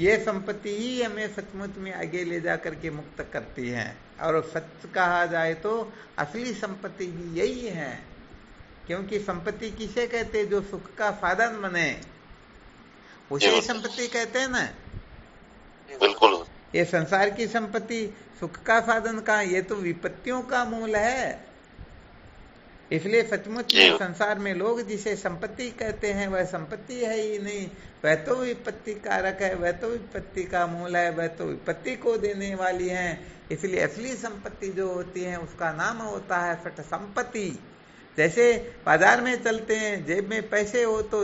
ये संपत्ति ही हमें सचमुच में आगे ले जा करके मुक्त करती है। और सच कहा जाए तो असली संपत्ति भी यही है, क्योंकि संपत्ति किसे कहते हैं? जो सुख का साधन बने उसे संपत्ति कहते हैं ना। बिल्कुल। ये संसार की संपत्ति सुख का साधन का, ये तो विपत्तियों का मूल है। इसलिए सचमुच में संसार में लोग जिसे संपत्ति कहते हैं वह संपत्ति है ही नहीं, वह तो विपत्ति कारक है, वह तो विपत्ति का मूल है, वह तो विपत्ति को देने वाली है। इसलिए असली संपत्ति जो होती है उसका नाम होता है फट संपत्ति। जैसे बाजार में चलते हैं, जेब में पैसे हो तो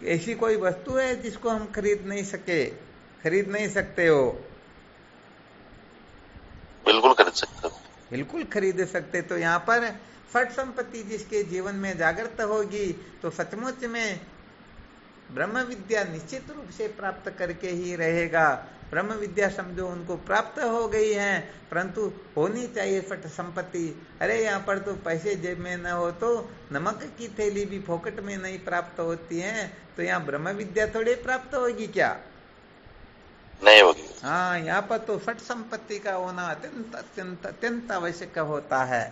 ऐसी कोई वस्तु है जिसको हम खरीद नहीं सकते हो? बिल्कुल खरीद सकते हो, बिल्कुल खरीद सकते। तो यहाँ पर फट संपत्ति जिसके जीवन में जागृत होगी तो सचमुच में ब्रह्म विद्या निश्चित रूप से प्राप्त करके ही रहेगा। ब्रह्म विद्या समझो उनको प्राप्त हो गई है, परंतु होनी चाहिए फट संपत्ति। अरे यहाँ पर तो पैसे जेब में न हो तो नमक की थैली भी फोकट में नहीं प्राप्त होती है, तो यहाँ ब्रह्म विद्या थोड़ी प्राप्त होगी क्या? नहीं होगी। हाँ, यहाँ पर तो फट संपत्ति का होना अत्यंत अत्यंत अत्यंत आवश्यक होता है।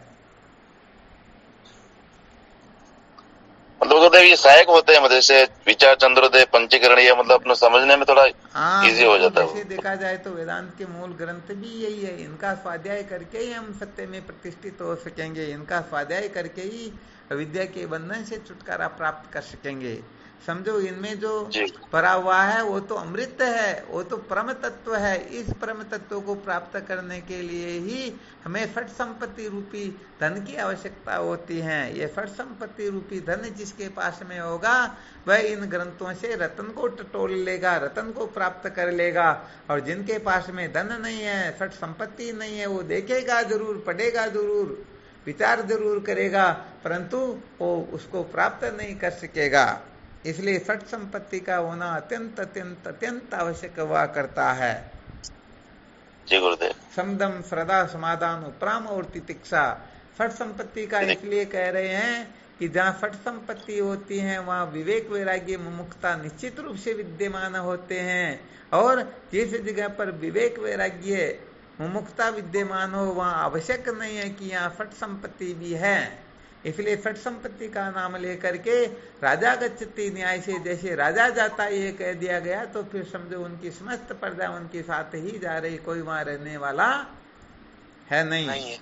मतलब ये सहायक होते हैं, जैसे विचार, चंद्रोदय, पंचीकरण, ये मतलब अपने समझने में थोड़ा इजी हो जाता है। वैसे देखा जाए तो वेदांत के मूल ग्रंथ भी यही है। इनका स्वाध्याय करके ही हम सत्य में प्रतिष्ठित हो सकेंगे। इनका स्वाध्याय करके ही अविद्या के बंधन से छुटकारा प्राप्त कर सकेंगे। समझो इनमें जो भरा हुआ है वो तो अमृत है, वो तो परम तत्व है। इस परम तत्व को प्राप्त करने के लिए ही हमें फट संपत्ति रूपी धन की आवश्यकता होती है। ये फट संपत्ति रूपी धन जिसके पास में होगा वह इन ग्रंथों से रतन को टटोल लेगा, रतन को प्राप्त कर लेगा। और जिनके पास में धन नहीं है, फट संपत्ति नहीं है, वो देखेगा जरूर, पढ़ेगा जरूर, विचार जरूर करेगा, परंतु वो उसको प्राप्त नहीं कर सकेगा। इसलिए फट संपत्ति का होना अत्यंत अत्यंत अत्यंत आवश्यक हुआ करता है। जी गुरुदेव। समदम, श्रद्धा, समाधान, उपराम और तितिक्षा। फट संपत्ति का इसलिए कह रहे हैं कि जहाँ फट संपत्ति होती है वहाँ विवेक, वैराग्य, मुमुक्षता निश्चित रूप से विद्यमान होते हैं। और जिस जगह पर विवेक, वैराग्य, मुमुक्षता विद्यमान हो वहाँ आवश्यक नहीं है कि यहाँ फट संपत्ति भी है। इसलिए फट संपत्ति का नाम लेकर के राजा गच्छति न्याय से, जैसे राजा जाता ये कह दिया गया तो फिर समझो उनकी समस्त प्रजा उनके साथ ही जा रही, कोई वहां रहने वाला है नहीं है।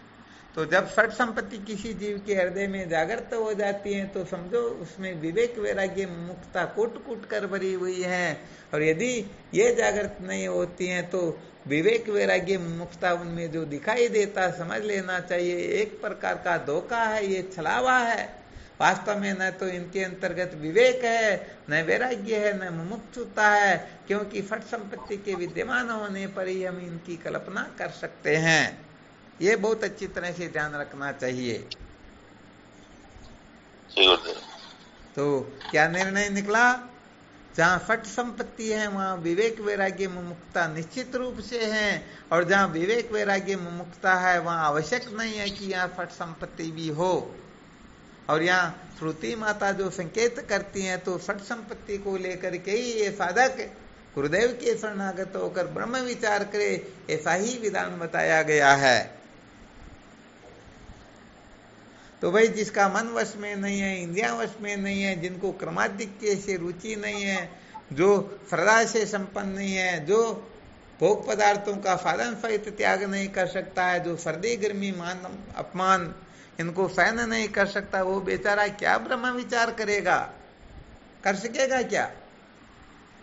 तो जब फट संपत्ति किसी जीव के हृदय में जागृत हो जाती है तो समझो उसमें विवेक, वैराग्य, मुमुक्षता कूट कूट कर भरी हुई है। और यदि ये जागृत नहीं होती है तो विवेक, वैराग्य, मुमुक्षता उनमें जो दिखाई देता समझ लेना चाहिए एक प्रकार का धोखा है, ये छलावा है। वास्तव में न तो इनके अंतर्गत विवेक है, न वैराग्य है, न मुमुक्षुता है, क्योंकि फट संपत्ति के विद्यमान होने पर ही हम इनकी कल्पना कर सकते हैं। ये बहुत अच्छी तरह से ध्यान रखना चाहिए। तो क्या निर्णय निकला? जहाँ फट संपत्ति है वहाँ विवेक, वैराग्य, मुमुक्षता निश्चित रूप से है, और जहाँ विवेक, वैराग्य, मुमुक्षता है वहाँ आवश्यक नहीं है कि यहाँ फट संपत्ति भी हो। और यहाँ श्रुति माता जो संकेत करती हैं तो फट संपत्ति को लेकर के ही ये साधक गुरुदेव के शरणागत होकर ब्रह्म विचार करे, ऐसा ही विधान बताया गया है। तो भाई जिसका मन वश में नहीं है, इंद्रियां वश में नहीं है, जिनको क्रमाधिक्य से रुचि नहीं है, जो श्रद्धा से संपन्न नहीं है, जो भोग पदार्थों का साधन सहित त्याग नहीं कर सकता है, जो सर्दी, गर्मी, मान अपमान इनको सहन नहीं कर सकता, वो बेचारा क्या ब्रह्म विचार करेगा? कर सकेगा क्या?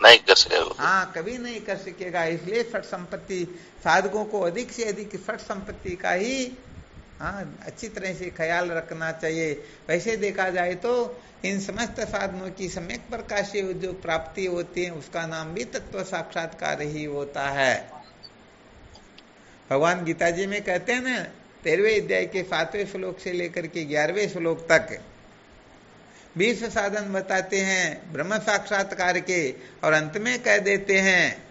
नहीं कर सकेगा। हाँ, कभी नहीं कर सकेगा। इसलिए फट संपत्ति साधकों को अधिक से अधिक फट संपत्ति का ही हाँ, अच्छी तरह से ख्याल रखना चाहिए। वैसे देखा जाए तो इन समस्त साधनों की सम्यक प्रकाश से जो प्राप्ति होती है उसका नाम भी तत्व साक्षात्कार ही होता है। भगवान गीता जी में कहते हैं ना, 13वें अध्याय के 7वें श्लोक से लेकर के 11वें श्लोक तक 20 साधन बताते हैं ब्रह्म साक्षात्कार के, और अंत में कह देते हैं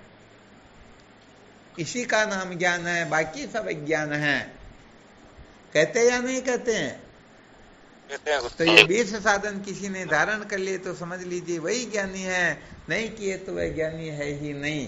इसी का नाम ज्ञान है, बाकी सब अज्ञान है। कहते या नहीं कहते हैं? तो ये 20 साधन किसी ने धारण कर लिए तो समझ लीजिए वही ज्ञानी है, नहीं किए तो वह ज्ञानी है ही नहीं।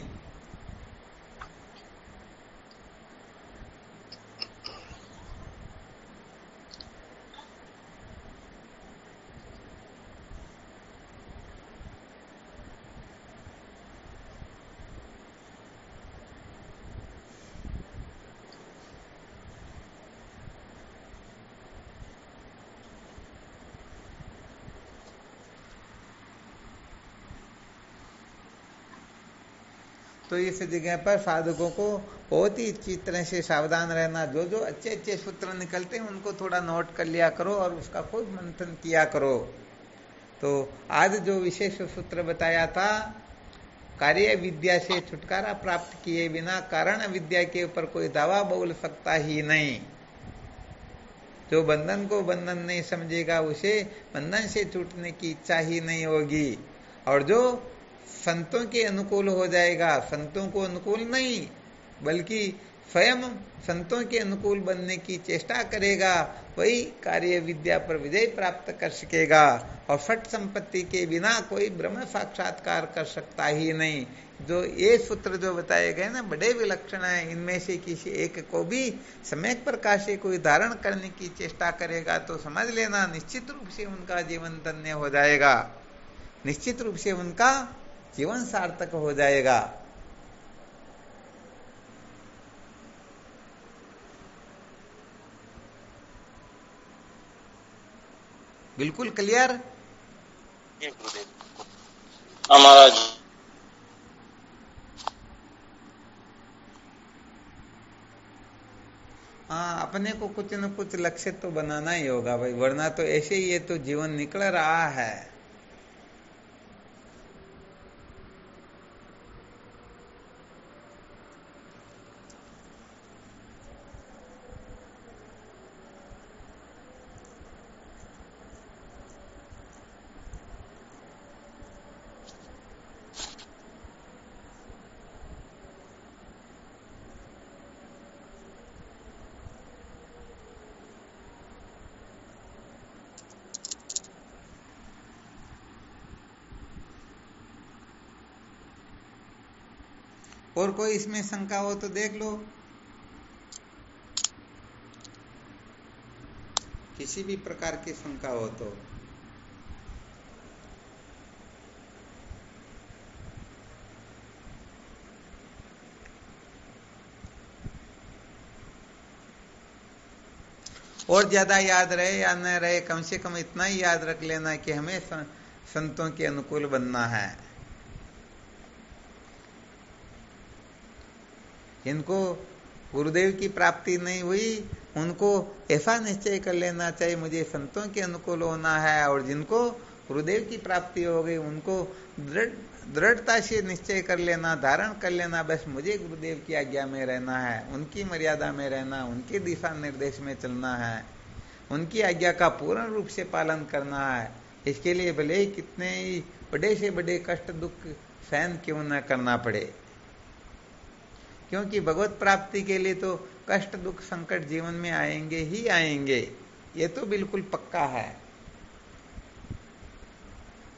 तो इस जगह पर साधकों को बहुत ही अच्छी तरह से सावधान रहना। जो जो अच्छे अच्छे सूत्र निकलते हैं उनको थोड़ा नोट कर लिया करो और उसका खूब मंथन किया करो। तो आज जो विशेष सूत्र बताया था, कार्य विद्या से छुटकारा प्राप्त किए बिना कारण विद्या के ऊपर कोई दावा बोल सकता ही नहीं। जो बंधन को बंधन नहीं समझेगा उसे बंधन से छूटने की इच्छा ही नहीं होगी। और जो संतों के अनुकूल हो जाएगा, संतों को अनुकूल नहीं बल्कि स्वयं संतों के अनुकूल बनने की चेष्टा करेगा, वही कार्य विद्या पर विजय प्राप्त कर सकेगा। और फट संपत्ति के बिना कोई ब्रह्म साक्षात्कार कर सकता ही नहीं। जो ये सूत्र जो बताए गए ना बड़े विलक्षण है, इनमें से किसी एक को भी सम्यक प्रकाश से कोई धारण करने की चेष्टा करेगा तो समझ लेना निश्चित रूप से उनका जीवन धन्य हो जाएगा, निश्चित रूप से उनका जीवन सार्थक हो जाएगा। बिल्कुल क्लियर? हमारा हाँ, अपने को कुछ न कुछ लक्ष्य तो बनाना ही होगा भाई, वरना तो ऐसे ही ये तो जीवन निकल रहा है। और कोई इसमें शंका हो तो देख लो, किसी भी प्रकार की शंका हो तो। और ज्यादा याद रहे या न रहे, कम से कम इतना ही याद रख लेना कि हमें संतों के अनुकूल बनना है। जिनको गुरुदेव की प्राप्ति नहीं हुई उनको ऐसा निश्चय कर लेना चाहिए मुझे संतों के अनुकूल होना है, और जिनको गुरुदेव की प्राप्ति हो गई उनको दृढ़ता से निश्चय कर लेना, धारण कर लेना, बस मुझे गुरुदेव की आज्ञा में रहना है, उनकी मर्यादा में रहना, उनके दिशा निर्देश में चलना है, उनकी आज्ञा का पूर्ण रूप से पालन करना है। इसके लिए भले ही कितने ही बड़े से बड़े कष्ट दुख सहन क्यों न करना पड़े, क्योंकि भगवत प्राप्ति के लिए तो कष्ट दुख संकट जीवन में आएंगे ही आएंगे, ये तो बिल्कुल पक्का है।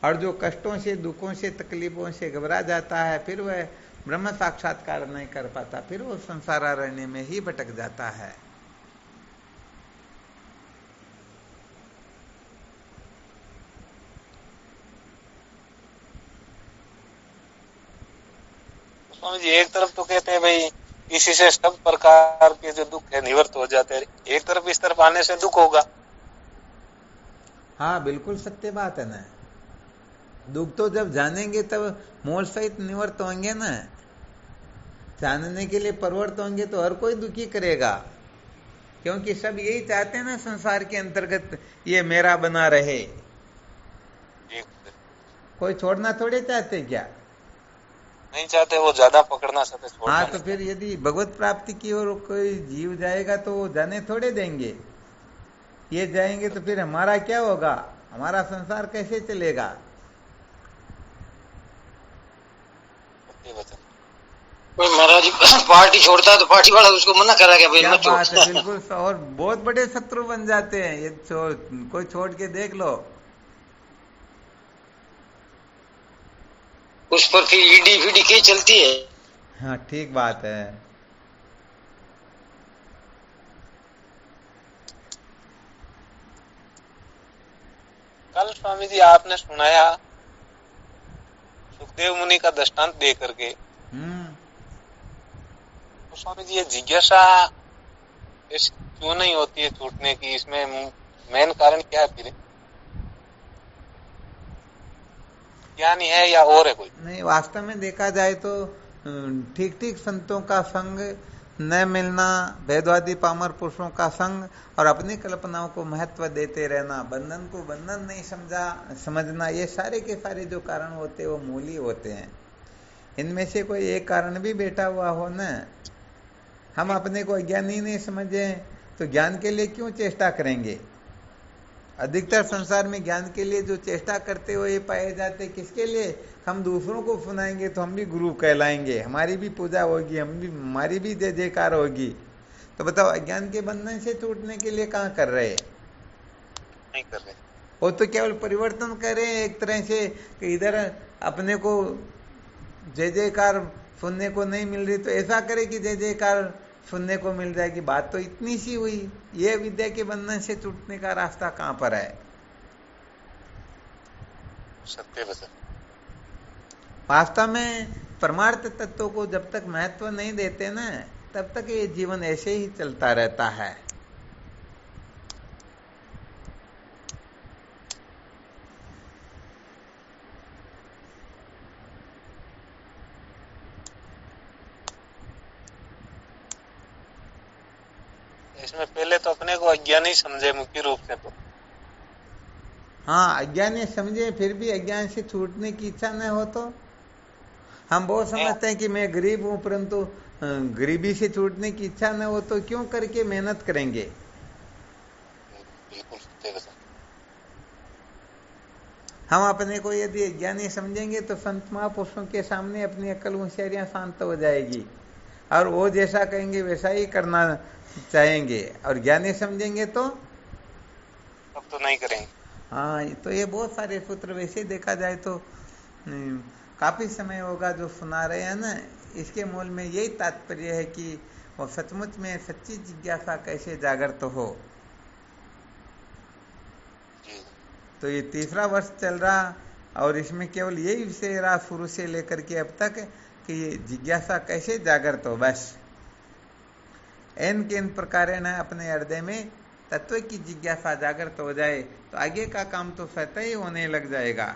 और जो कष्टों से दुखों से तकलीफों से घबरा जाता है फिर वह ब्रह्म साक्षात्कार नहीं कर पाता, फिर वो संसार अरण्य में ही भटक जाता है। स्वामी जी, एक तरफ तो कहते हैं भाई इसी से सब प्रकार के जो दुख है निवृत्त हो जाते हैं, एक तरफ इस तरफ आने से दुख होगा। हाँ बिल्कुल सत्य बात है ना, दुख तो जब जानेंगे तब मोल सहित निवृत्त होंगे ना। जानने के लिए प्रवृत्त होंगे तो हर कोई दुखी करेगा, क्योंकि सब यही चाहते हैं ना, संसार के अंतर्गत ये मेरा बना रहे। कोई छोड़ना थोड़े चाहते, क्या नहीं चाहते, वो ज्यादा पकड़ना चाहते, छोड़ना हाँ, नहीं तो फिर यदि भगवत प्राप्ति की ओर कोई जीव जाएगा तो वो जाने थोड़े देंगे। ये जाएंगे तो फिर हमारा क्या होगा, हमारा संसार कैसे चलेगा। कोई महाराज पार्टी छोड़ता है तो पार्टी वाला उसको मना करा क्या भाई मत छोड़। बात है, बिल्कुल। और बहुत बड़े शत्रु बन जाते हैं ये कोई छोड़ के देख लो। उस पर फिर ईडी वीडी की चलती है। हाँ, ठीक बात है। कल स्वामी जी आपने सुनाया सुखदेव मुनि का दृष्टांत दे करके, तो स्वामी जी ये जिज्ञासा क्यों नहीं होती है छूटने की, इसमें मेन कारण क्या है फिर? ज्ञानी है या और है कोई? नहीं, वास्तव में देखा जाए तो ठीक ठीक संतों का संग न मिलना, भेदवादी पामर पुरुषों का संग और अपनी कल्पनाओं को महत्व देते रहना, बंधन को बंधन नहीं समझना, ये सारे के सारे जो कारण होते हैं वो मूली होते हैं। इनमें से कोई एक कारण भी बैठा हुआ हो न, हम अपने को अज्ञानी नहीं समझे तो ज्ञान के लिए क्यों चेष्टा करेंगे। अधिकतर संसार में ज्ञान के लिए जो चेष्टा करते हुए ये पाए जाते, किसके लिए, हम दूसरों को सुनाएंगे तो हम भी गुरु कहलाएंगे, हमारी भी पूजा होगी, हमारी भी जय जयकार होगी। तो बताओ, अज्ञान के बंधन से टूटने के लिए कहाँ कर रहे, नहीं कर रहे। वो तो केवल परिवर्तन करें एक तरह से कि इधर अपने को जय जयकार सुनने को नहीं मिल रही तो ऐसा करे कि जय जयकार सुनने को मिल जाएगी। बात तो इतनी सी हुई। ये विद्या के बंधन से टूटने का रास्ता कहाँ पर है। सत्य वचन। वास्तव में परमार्थ तत्व को जब तक महत्व नहीं देते ना, तब तक ये जीवन ऐसे ही चलता रहता है। इसमें पहले तो अपने को अज्ञानी समझे मुख्य रूप से। तो हाँ, अज्ञानी समझे, फिर भी अज्ञान से छूटने की इच्छा न हो तो हम बहुत समझते हैं कि मैं गरीब हूं, परंतु गरीबी से छूटने की इच्छा न हो तो क्यों करके मेहनत करेंगे। बिल्कुल सत्य वचन। हम अपने को यदि अज्ञानी समझेंगे तो संत महापुरुषों के सामने अपनी अक्ल होशियारियां शांत हो जाएगी और वो जैसा कहेंगे वैसा ही करना चाहेंगे, और ज्ञानी समझेंगे तो अब तो नहीं करेंगे। हाँ, तो ये बहुत सारे सूत्र वैसे देखा जाए तो काफी समय होगा जो सुना रहे हैं ना, इसके मूल में यही तात्पर्य है कि वो सचमुच में सच्ची जिज्ञासा कैसे जागृत हो। तो ये तीसरा वर्ष चल रहा और इसमें केवल यही विषय रहा शुरू से लेकर के अब तक कि ये जिज्ञासा कैसे जागृत हो। बस एन के इन प्रकार न अपने हृदय में तत्व की जिज्ञासा जागृत हो जाए तो आगे का काम तो स्वतः ही होने लग जाएगा।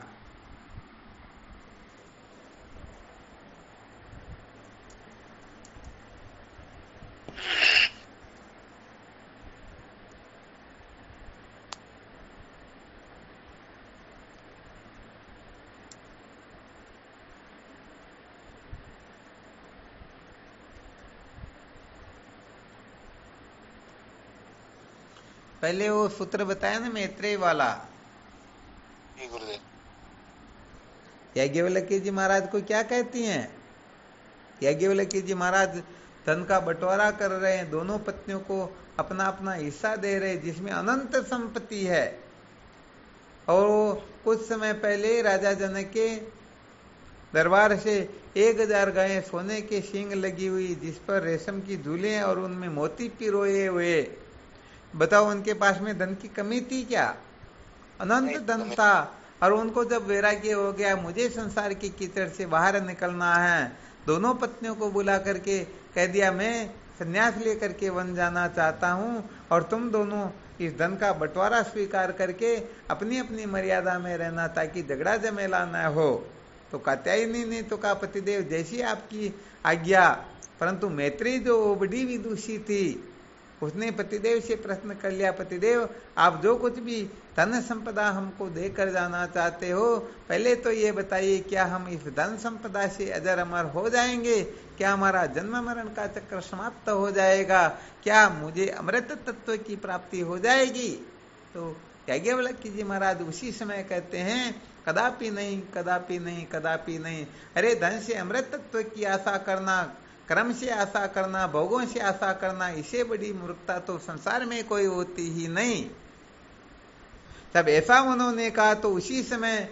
पहले वो सूत्र बताया ना मैत्रेय वाला, गुरुदेव। याज्ञवल्क्य जी महाराज को क्या कहती हैं, याज्ञवल्क्य जी महाराज धन का बंटवारा कर रहे हैं, दोनों पत्नियों को अपना अपना हिस्सा दे रहे हैं जिसमें अनंत संपत्ति है। और कुछ समय पहले राजा जनक के दरबार से 1000 गायें सोने के सींग लगी हुई, जिस पर रेशम की झूले और उनमें मोती पिरोए हुए। बताओ, उनके पास में धन की कमी थी क्या? अनंत धन था। और उनको जब वैराग्य हो गया, मुझे संसार की कीचड़ से बाहर निकलना है, दोनों पत्नियों को बुला करके कह दिया मैं संन्यास लेकर के वन जाना चाहता हूँ और तुम दोनों इस धन का बंटवारा स्वीकार करके अपनी अपनी मर्यादा में रहना ताकि झगड़ा झमेला न हो। तो कात्यायनी ने तो कहा पतिदेव जैसी आपकी आज्ञा। परंतु मैत्री जो बड़ी विदुषी थी उसने पतिदेव से प्रश्न कर लिया, पतिदेव आप जो कुछ भी धन संपदा हमको देकर जाना चाहते हो, पहले तो ये बताइए क्या हम इस धन संपदा से अजर अमर हो जाएंगे? क्या हमारा जन्म मरण का चक्र समाप्त हो जाएगा? क्या मुझे अमृत तत्व की प्राप्ति हो जाएगी? तो याज्ञवल्क्य जी महाराज उसी समय कहते हैं, कदापि नहीं, कदापि नहीं, कदापि नहीं। अरे धन से अमृत तत्व की आशा करना, कर्म से आशा करना, भोगों से आशा करना, इससे बड़ी मूर्खता तो संसार में कोई होती ही नहीं। तब ऐसा उन्होंने कहा तो उसी समय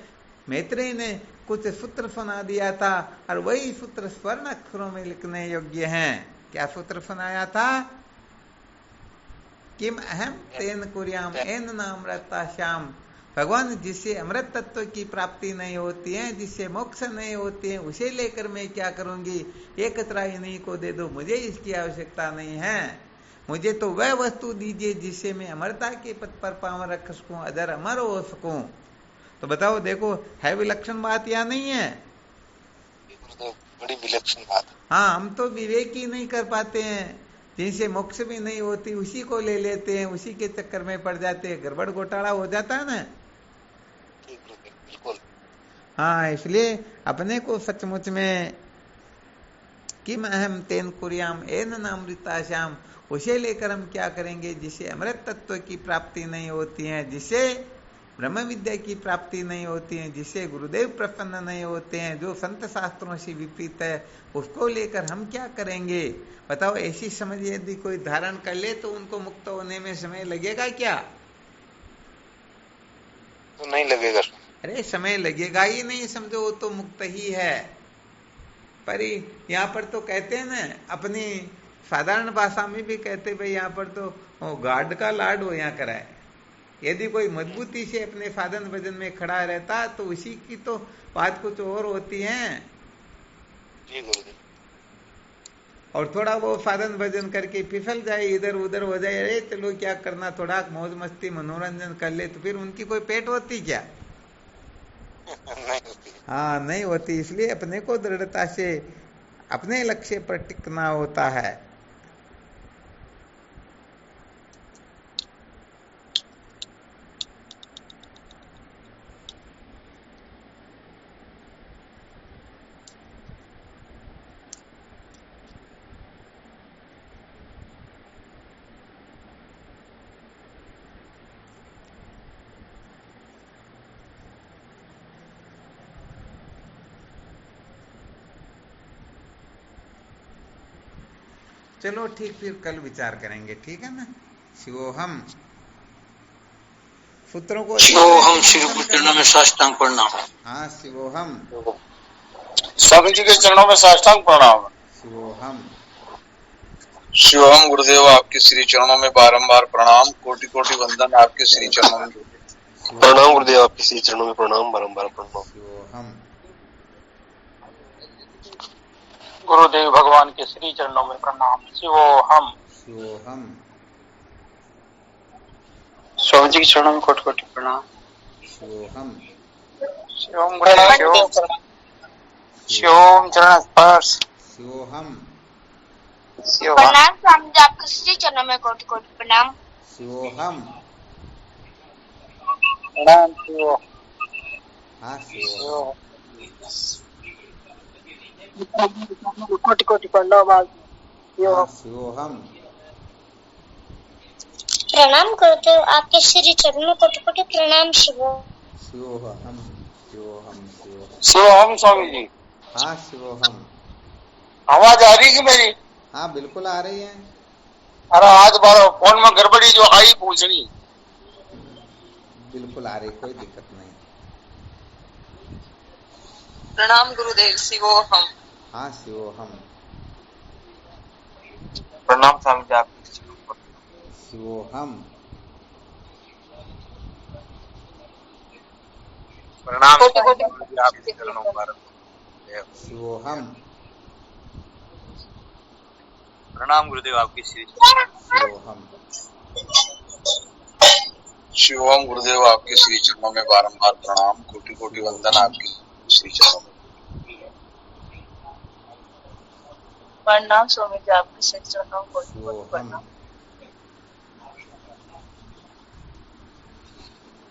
मैत्रेय ने कुछ सूत्र सुना दिया था, और वही सूत्र स्वर्ण अक्षरों में लिखने योग्य हैं। क्या सूत्र सुनाया था? किम अहम तेन कुर्याम एन नामृता श्याम। भगवान, जिससे अमृत तत्व की प्राप्ति नहीं होती है, जिससे मोक्ष नहीं होती है, उसे लेकर मैं क्या करूंगी? एक कतरा इन्हीं को दे दो, मुझे इसकी आवश्यकता नहीं है। मुझे तो वह वस्तु दीजिए जिससे मैं अमरता के पद पर पांव रख सकूं, अदर अमर हो सकूं। तो बताओ, देखो है विलक्षण बात या नहीं है? बड़ी विलक्षण बात। हाँ, हम तो विवेक ही नहीं कर पाते हैं, जिनसे मोक्ष भी नहीं होती उसी को ले लेते हैं, उसी के चक्कर में पड़ जाते हैं, गड़बड़ घोटाला हो जाता है ना। बिल्कुल। हाँ, इसलिए अपने को सचमुच में किम अहम तेन कुर्याम एन नामृता श्याम, उसे लेकर हम क्या करेंगे जिसे अमृत तत्व की प्राप्ति नहीं होती है, जिसे ब्रह्म विद्या की प्राप्ति नहीं होती है, जिसे गुरुदेव प्रसन्न नहीं होते हैं, जो संत शास्त्रों से विपरीत है, उसको लेकर हम क्या करेंगे? बताओ, ऐसी समझ यदि कोई धारण कर ले तो उनको मुक्त होने में समय लगेगा क्या? तो नहीं लगेगा। अरे समय लगेगा ही नहीं, समझो वो तो मुक्त ही है। पर यहाँ पर तो कहते हैं ना, अपनी साधारण भाषा में भी कहते भाई यहाँ पर तो गार्ड का लाड हो यहाँ कराए। यदि कोई मजबूती से अपने साधन भजन में खड़ा रहता तो उसी की तो बात कुछ और होती है। जी गुरुदेव। और थोड़ा वो साधन भजन करके फिसल जाए, इधर उधर हो जाए, अरे चलो क्या करना, थोड़ा मौज मस्ती मनोरंजन कर ले, तो फिर उनकी कोई पेट होती क्या? नहीं होती। हाँ, नहीं होती। इसलिए अपने को दृढ़ता से अपने लक्ष्य पर टिकना होता है। चलो ठीक, फिर कल विचार करेंगे, ठीक है ना। शिवोहम सूत्रों को शिवोहम श्री गुरु चरणों में साष्टांग प्रणाम। हाँ, शिवोहम स्वामी जी के चरणों में साष्टांग प्रणाम। शिवोहम शिवोहम गुरुदेव, आपके श्री चरणों में बारंबार प्रणाम, कोटि कोटि वंदन आपके श्री चरणों में। प्रणाम गुरुदेव, आपके श्री चरणों में प्रणाम, बारंबार प्रणाम। शिवोहम गुरुदेव भगवान के श्री चरणों में प्रणाम। शिवोहम शिवोहम स्वामी जी के चरणों में कोटि कोटि प्रणाम। शिवोहम शिवोम शिवोम चरण स्पर्श। शिवोहम प्रणाम स्वामी जी, आपके श्री चरणों में कोटि कोटि प्रणाम। शिवोहम प्रणाम शिव। हाँ, शिवोहम कोटि कोटि प्रणाम। हाँ, शिवोहम प्रणाम गुरुदेव, आपके श्री चरणों में कोटि कोटि प्रणाम। शिवोहम शिवोहम शिवोहम शिवोहम स्वामी जी। हाँ, शिवोहम। आवाज आ रही है मेरी? हाँ, बिल्कुल आ रही है। अरे आज बार फोन में गड़बड़ी जो आई पूछनी। बिल्कुल आ रही, कोई दिक्कत नहीं। प्रणाम गुरुदेव। शिवोहम। हाँ, शिवोहम प्रणाम स्वामी जी, आपके शिवोहम प्रणाम कोटि कोटि आपके चरणों में। शिवोहम प्रणाम गुरुदेव, आपकी श्री। शिवोहम शिवोहम गुरुदेव, आपके श्री चरणों में बारंबार प्रणाम, कोटि कोटि वंदन आपके श्री चरणों में। प्रणाम स्वामी जी, आपके श्री चरणों में कोटि कोटि शिवोहम प्रणाम।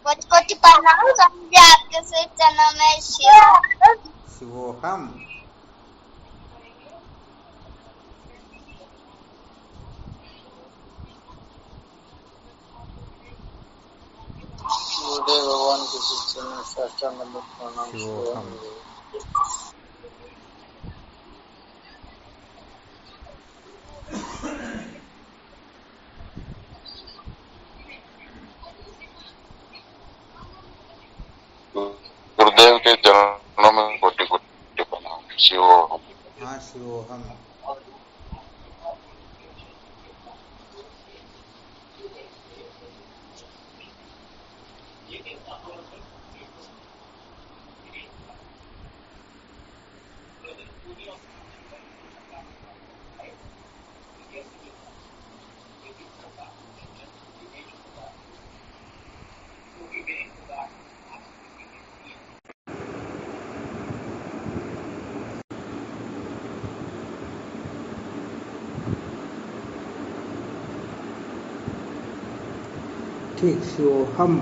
कोटि कोटि प्रणाम स्वामी जी, आपके श्री चरणों में शिवोहम। गुरुदेव भगवान के शिक्षण में साष्टांग प्रणाम। शिवोहम। गुरुदेव के चरणों में कोटि कोटि प्रणाम। शिवोहम। हाँ, शिवोहम। ठीक, शिवोहम।